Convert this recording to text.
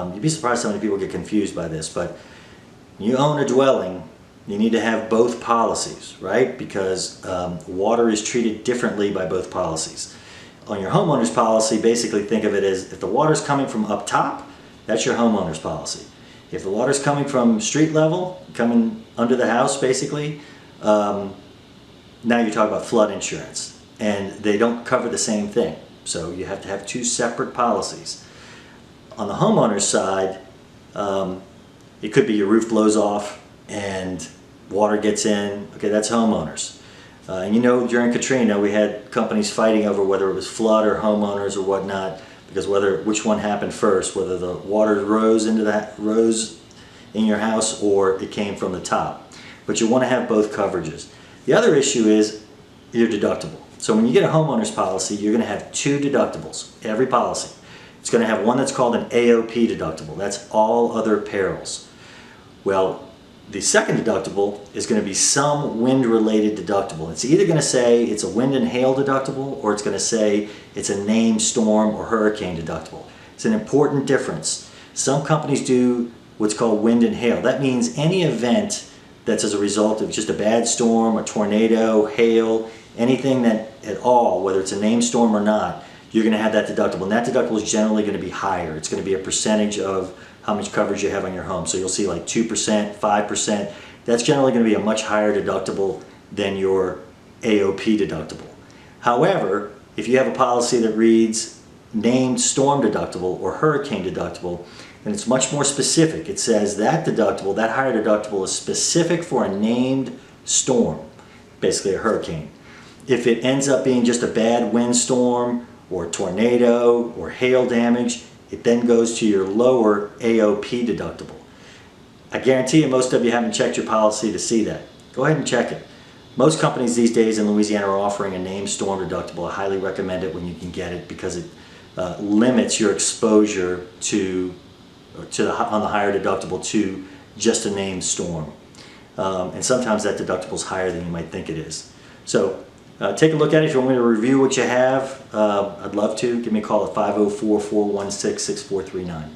You'd be surprised how many people get confused by this, but you own a dwelling, you need to have both policies, right? Because water is treated differently by both policies. On your homeowner's policy, basically think of it as if the water's coming from up top, that's your homeowner's policy. If the water's coming from street level, coming under the house basically, now you're talking about flood insurance, and they don't cover the same thing. So you have to have two separate policies. On the homeowner's side, it could be your roof blows off and water gets in. Okay, that's homeowners. And you know, during Katrina, we had companies fighting over whether it was flood or homeowners or whatnot, because which one happened first, whether the water rose in your house or it came from the top. But you want to have both coverages. The other issue is your deductible. So when you get a homeowner's policy, you're going to have two deductibles, every policy. It's going to have one that's called an AOP deductible. That's all other perils. Well, the second deductible is going to be some wind-related deductible. It's either going to say it's a wind and hail deductible, or it's going to say it's a named storm or hurricane deductible. It's an important difference. Some companies do what's called wind and hail. That means any event that's as a result of just a bad storm, a tornado, hail, anything that at all, whether it's a named storm or not, you're going to have that deductible. And that deductible is generally going to be higher. It's going to be a percentage of how much coverage you have on your home. So you'll see like 2%, 5%. That's generally going to be a much higher deductible than your AOP deductible. However, if you have a policy that reads named storm deductible or hurricane deductible, then it's much more specific. It says that deductible, that higher deductible, is specific for a named storm, basically a hurricane. If it ends up being just a bad windstorm or tornado or hail damage, it then goes to your lower AOP deductible. I guarantee you most of you haven't checked your policy to see that. Go ahead and check it. Most companies these days in Louisiana are offering a named storm deductible. I highly recommend it when you can get it, because it limits your exposure on the higher deductible to just a named storm. And sometimes that deductible is higher than you might think it is. So take a look at it. If you want me to review what you have, I'd love to. Give me a call at 504-416-6439.